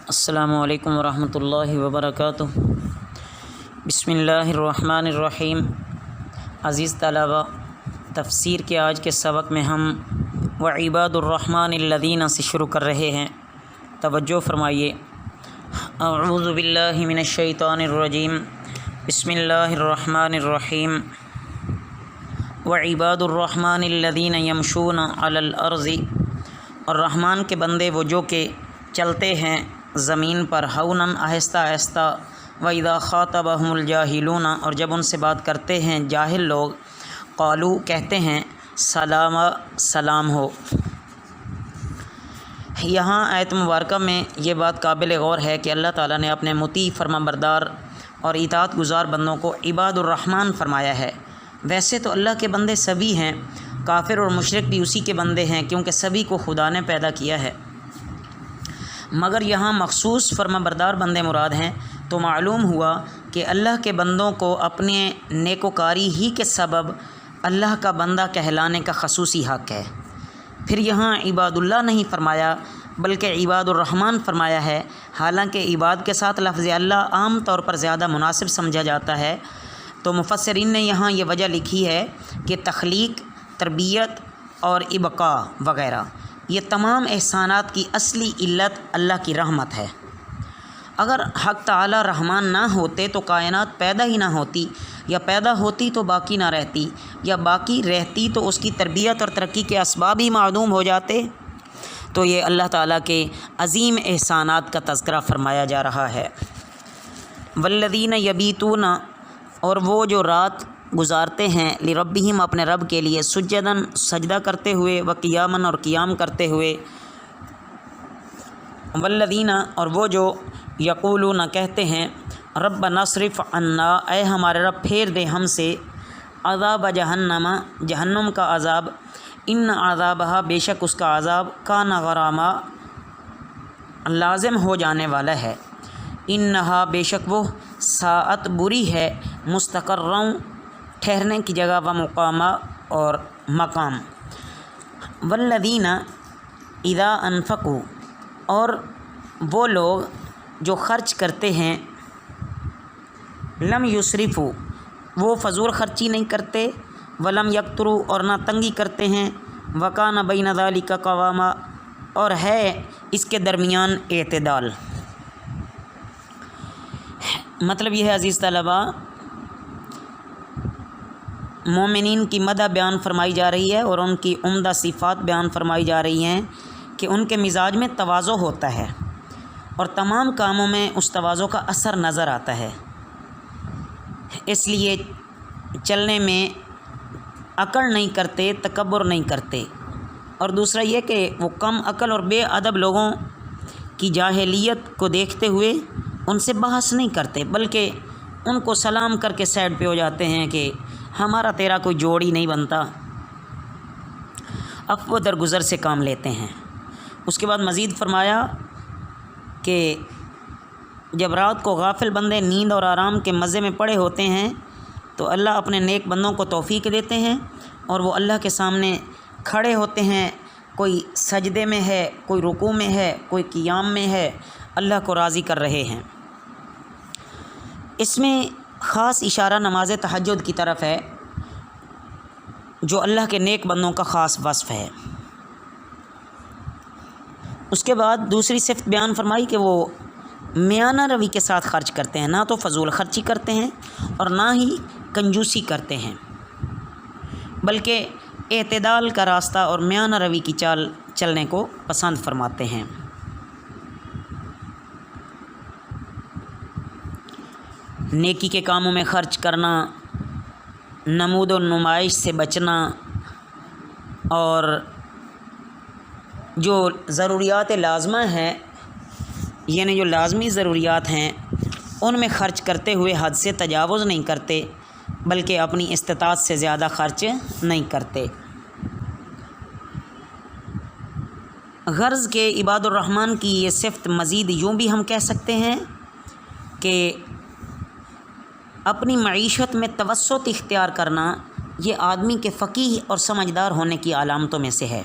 السلام علیکم ورحمۃ اللہ وبرکاتہ۔ بسم اللہ الرحمن الرحیم۔ عزیز طلباء، تفسیر کے آج کے سبق میں ہم وعباد الرحمن الذین سے شروع کر رہے ہیں۔ توجہ فرمائیے۔ اعوذ باللہ من الشیطان الرجیم، بسم اللہ الرحمن الرحیم۔ وعباد الرحمن الذین یمشون علی الارض، اور رحمان کے بندے وہ جو کہ چلتے ہیں زمین پر ہونا آہستہ آہستہ، وَإِذَا خَاطَبَهُمُ الْجَاهِلُونَ، اور جب ان سے بات کرتے ہیں جاہل لوگ، قالوا کہتے ہیں سلام، سلام ہو۔ یہاں آیت مبارکہ میں یہ بات قابل غور ہے کہ اللہ تعالیٰ نے اپنے مطیع فرما بردار اور اطاعت گزار بندوں کو عباد الرحمن فرمایا ہے۔ ویسے تو اللہ کے بندے سبھی ہیں، کافر اور مشرک بھی اسی کے بندے ہیں، کیونکہ سبھی کو خدا نے پیدا کیا ہے، مگر یہاں مخصوص فرما بردار بندے مراد ہیں۔ تو معلوم ہوا کہ اللہ کے بندوں کو اپنے نیکوکاری ہی کے سبب اللہ کا بندہ کہلانے کا خصوصی حق ہے۔ پھر یہاں عباد اللہ نہیں فرمایا بلکہ عباد الرحمن فرمایا ہے، حالانکہ عباد کے ساتھ لفظ اللہ عام طور پر زیادہ مناسب سمجھا جاتا ہے۔ تو مفسرین نے یہاں یہ وجہ لکھی ہے کہ تخلیق، تربیت اور ابقاء وغیرہ یہ تمام احسانات کی اصلی علت اللہ کی رحمت ہے۔ اگر حق تعالی رحمان نہ ہوتے تو کائنات پیدا ہی نہ ہوتی، یا پیدا ہوتی تو باقی نہ رہتی، یا باقی رہتی تو اس کی تربیت اور ترقی کے اسباب ہی معدوم ہو جاتے۔ تو یہ اللہ تعالیٰ کے عظیم احسانات کا تذکرہ فرمایا جا رہا ہے۔ والذین یبیتون، اور وہ جو رات گزارتے ہیں لربہم اپنے رب کے لیے، سجدن سجدہ کرتے ہوئے، وقیامن اور قیام کرتے ہوئے، والذین اور وہ جو یقولون کہتے ہیں ربنا اصرف عنا، اے ہمارے رب پھیر دے ہم سے، عذاب جہنم، جہنم کا عذاب، ان عذابہا بے شک اس کا عذاب، کان غراما لازم ہو جانے والا ہے، انہا بے شک وہ، ساعت بری ہے، مستقروں ٹھہرنے کی جگہ، و مقامہ اور مقام۔ والذین اذا انفقوا، اور وہ لوگ جو خرچ کرتے ہیں، لم یسرفوا وہ فضول خرچی نہیں کرتے، ولم یقتروا اور نہ تنگی کرتے ہیں، وکان بین ذلک قواما اور ہے اس کے درمیان اعتدال۔ مطلب یہ ہے عزیز طلباء، مومنین کی مدح بیان فرمائی جا رہی ہے اور ان کی عمدہ صفات بیان فرمائی جا رہی ہیں کہ ان کے مزاج میں تواضع ہوتا ہے اور تمام کاموں میں اس تواضع کا اثر نظر آتا ہے۔ اس لیے چلنے میں اکڑ نہیں کرتے، تکبر نہیں کرتے، اور دوسرا یہ کہ وہ کم عقل اور بے ادب لوگوں کی جاہلیت کو دیکھتے ہوئے ان سے بحث نہیں کرتے، بلکہ ان کو سلام کر کے سائڈ پہ ہو جاتے ہیں کہ ہمارا تیرا کوئی جوڑ ہی نہیں بنتا، عفو درگزر سے کام لیتے ہیں۔ اس کے بعد مزید فرمایا کہ جب رات کو غافل بندے نیند اور آرام کے مزے میں پڑے ہوتے ہیں تو اللہ اپنے نیک بندوں کو توفیق دیتے ہیں، اور وہ اللہ کے سامنے کھڑے ہوتے ہیں، کوئی سجدے میں ہے، کوئی رکوع میں ہے، کوئی قیام میں ہے، اللہ کو راضی کر رہے ہیں۔ اس میں خاص اشارہ نماز تہجد کی طرف ہے، جو اللہ کے نیک بندوں کا خاص وصف ہے۔ اس کے بعد دوسری صفت بیان فرمائی کہ وہ میانہ روی کے ساتھ خرچ کرتے ہیں، نہ تو فضول خرچی کرتے ہیں اور نہ ہی کنجوسی کرتے ہیں، بلکہ اعتدال کا راستہ اور میانہ روی کی چال چلنے کو پسند فرماتے ہیں۔ نیکی کے کاموں میں خرچ کرنا، نمود و نمائش سے بچنا، اور جو ضروریات لازمہ ہیں، یعنی جو لازمی ضروریات ہیں، ان میں خرچ کرتے ہوئے حد سے تجاوز نہیں کرتے، بلکہ اپنی استطاعت سے زیادہ خرچ نہیں کرتے۔ غرض کے عباد الرحمن کی یہ صفت مزید یوں بھی ہم کہہ سکتے ہیں کہ اپنی معیشت میں توسط اختیار کرنا یہ آدمی کے فقیہ اور سمجھدار ہونے کی علامتوں میں سے ہے۔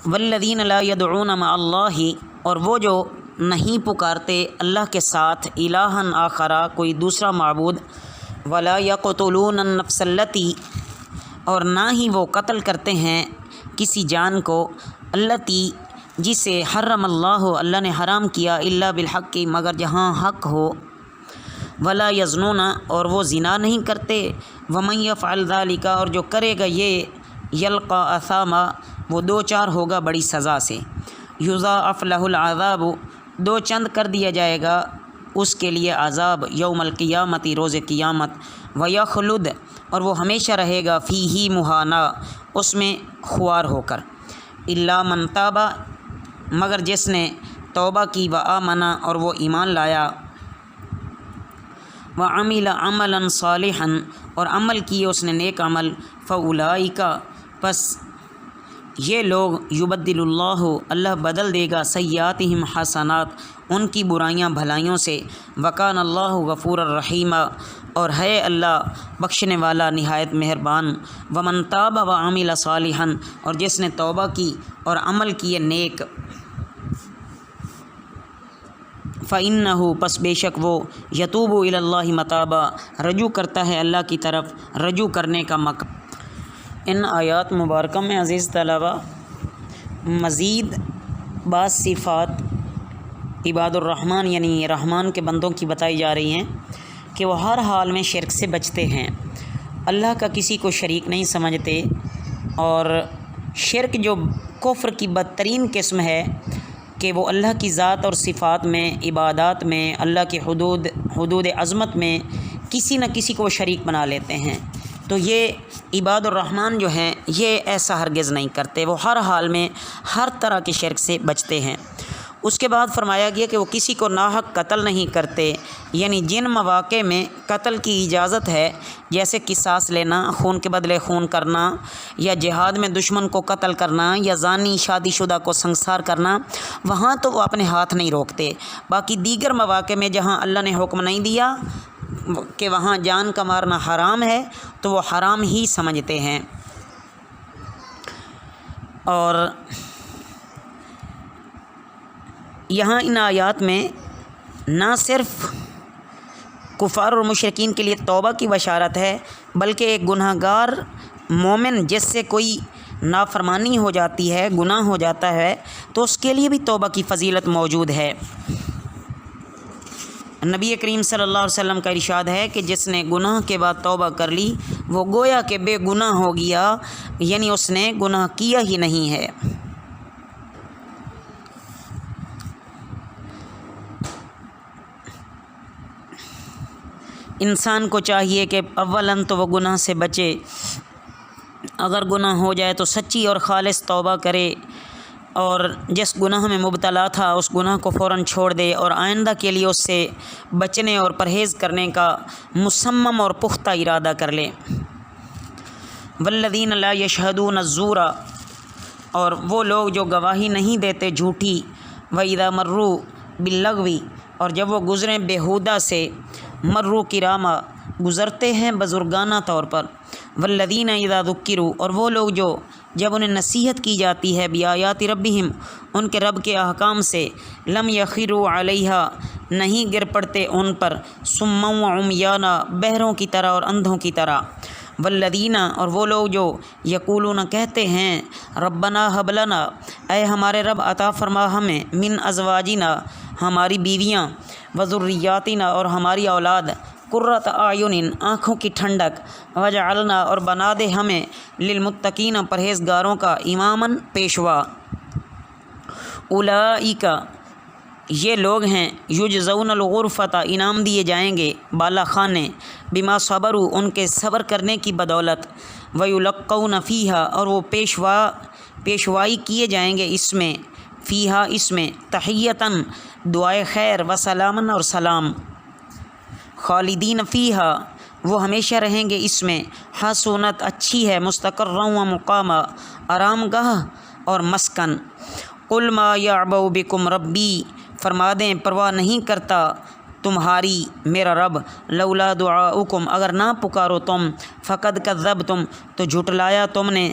والذین لا یدعون مع اللہ، اور وہ جو نہیں پکارتے اللہ کے ساتھ الہا آخرا کوئی دوسرا معبود، ولا یقتلون النفس التی، اور نہ ہی وہ قتل کرتے ہیں کسی جان کو، التی جسے حرم اللہ اللہ نے حرام کیا، الا بالحق مگر جہاں حق ہو، ولا یزنون اور وہ زنا نہیں کرتے، ومن یفعل ذلک اور جو کرے گا یہ، یلقا اثاما وہ دو چار ہوگا بڑی سزا سے، یضاعف لہ العذاب دو چند کر دیا جائے گا اس کے لیے عذاب، یوم القیامت روز قیامت، ویخلد اور وہ ہمیشہ رہے گا فیہ مہانا اس میں خوار ہو کر، الا من تاب مگر جس نے توبہ کی، وآمنا اور وہ ایمان لایا، وعمل عملا صالحا اور عمل کیے اس نے نیک عمل، فاولئک پس یہ لوگ، یبدل اللہ اللہ بدل دے گا، سیئاتہم حسنات ان کی برائیاں بھلائیوں سے، وکان اللہ غفور الرحیم اور ہے اللہ بخشنے والا نہایت مہربان، ومن تاب وعمل صالحا اور جس نے توبہ کی اور عمل کیے نیک، فإنہ پس بے شک وہ، یتوب الی اللہ متابا رجوع کرتا ہے اللہ کی طرف رجوع کرنے کا مقام۔ ان آیات مبارکہ میں عزیز طلبہ مزید بعض صفات عباد الرحمن یعنی رحمان کے بندوں کی بتائی جا رہی ہیں کہ وہ ہر حال میں شرک سے بچتے ہیں، اللہ کا کسی کو شریک نہیں سمجھتے، اور شرک جو کفر کی بدترین قسم ہے کہ وہ اللہ کی ذات اور صفات میں، عبادات میں، اللہ کی حدود عظمت میں کسی نہ کسی کو شریک بنا لیتے ہیں۔ تو یہ عباد الرحمن جو ہیں یہ ایسا ہرگز نہیں کرتے، وہ ہر حال میں ہر طرح کے شرک سے بچتے ہیں۔ اس کے بعد فرمایا گیا کہ وہ کسی کو ناحق قتل نہیں کرتے، یعنی جن مواقع میں قتل کی اجازت ہے، جیسے قصاص لینا، خون کے بدلے خون کرنا، یا جہاد میں دشمن کو قتل کرنا، یا زانی شادی شدہ کو سنسار کرنا، وہاں تو وہ اپنے ہاتھ نہیں روکتے۔ باقی دیگر مواقع میں جہاں اللہ نے حکم نہیں دیا کہ وہاں جان کا مارنا حرام ہے تو وہ حرام ہی سمجھتے ہیں۔ اور یہاں ان آیات میں نہ صرف کفار اور مشرکین کے لیے توبہ کی بشارت ہے، بلکہ ایک گناہ گار مومن جس سے کوئی نافرمانی ہو جاتی ہے، گناہ ہو جاتا ہے، تو اس کے لیے بھی توبہ کی فضیلت موجود ہے۔ نبی کریم صلی اللہ علیہ وسلم کا ارشاد ہے کہ جس نے گناہ کے بعد توبہ کر لی وہ گویا کہ بے گناہ ہو گیا، یعنی اس نے گناہ کیا ہی نہیں ہے۔ انسان کو چاہیے کہ اولاً تو وہ گناہ سے بچے، اگر گناہ ہو جائے تو سچی اور خالص توبہ کرے، اور جس گناہ میں مبتلا تھا اس گناہ کو فوراً چھوڑ دے، اور آئندہ کے لیے اس سے بچنے اور پرہیز کرنے کا مصمم اور پختہ ارادہ کر لے۔ والذین لا یشہدون الزور اور وہ لوگ جو گواہی نہیں دیتے جھوٹی، وَإِذَا مَرُّوا بِاللَّغْوِ اور جب وہ گزریں بیہودہ سے، مروا کراما گزرتے ہیں بزرگانہ طور پر، والذین اذا ذکروا اور وہ لوگ جو جب انہیں نصیحت کی جاتی ہے، بیآیات ربہم ان کے رب کے احکام سے، لم یخروا علیہا نہیں گر پڑتے ان پر، صما وعمیانا بہروں کی طرح اور اندھوں کی طرح، والذین اور وہ لوگ جو یقولون کہتے ہیں، ربنا ھب لنا اے ہمارے رب عطا فرما ہمیں، من ازواجنا ہماری بیویاں، وذریاتنا اور ہماری اولاد، قرۃ اعین آنکھوں کی ٹھنڈک، وجعلنا اور بنا دے ہمیں، للمتقین پرہیزگاروں کا، اماماً پیشوا۔ اولئک یہ لوگ ہیں، یجزون الغرفۃ انعام دیے جائیں گے، بالا خانے، بما صبروا ان کے صبر کرنے کی بدولت، ویلقون فیہا اور وہ پیشوائی کیے جائیں گے اس میں، فیہا اس میں، تحیتاً دعائے خیر، و سلاماً اور سلام، خالدین فیہا وہ ہمیشہ رہیں گے اس میں، حسنت اچھی ہے، مستقرا و مقاما آرام گاہ اور مسکن۔ قل ما یعبأ بکم ربی فرما دیں پرواہ نہیں کرتا تمہاری میرا رب، لولا دعاؤکم اگر نہ پکارو تم، فقد کذبتم تو جھٹلایا تم نے،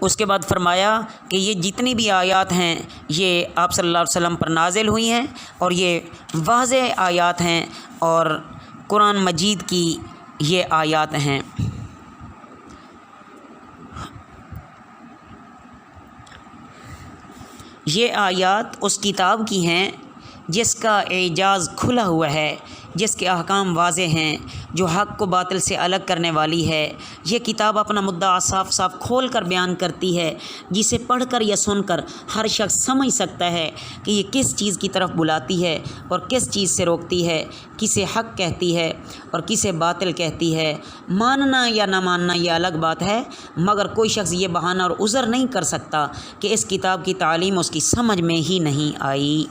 اس کے بعد فرمایا کہ یہ جتنی بھی آیات ہیں یہ آپ صلی اللہ علیہ وسلم پر نازل ہوئی ہیں اور یہ واضح آیات ہیں اور قرآن مجید کی یہ آیات ہیں۔ یہ آیات اس کتاب کی ہیں جس کا اعجاز کھلا ہوا ہے، جس کے احکام واضح ہیں، جو حق کو باطل سے الگ کرنے والی ہے۔ یہ کتاب اپنا مدعا صاف صاف کھول کر بیان کرتی ہے، جسے پڑھ کر یا سن کر ہر شخص سمجھ سکتا ہے کہ یہ کس چیز کی طرف بلاتی ہے اور کس چیز سے روکتی ہے، کسے حق کہتی ہے اور کسے باطل کہتی ہے۔ ماننا یا نہ ماننا یہ الگ بات ہے، مگر کوئی شخص یہ بہانہ اور عذر نہیں کر سکتا کہ اس کتاب کی تعلیم اس کی سمجھ میں ہی نہیں آئی۔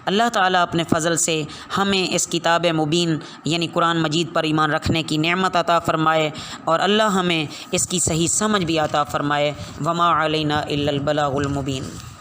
اللہ تعالیٰ اپنے فضل سے ہمیں اس کتاب مبین یعنی قرآن مجید پر ایمان رکھنے کی نعمت عطا فرمائے اور اللہ ہمیں اس کی صحیح سمجھ بھی عطا فرمائے۔ وما علینا الا البلاغ المبین۔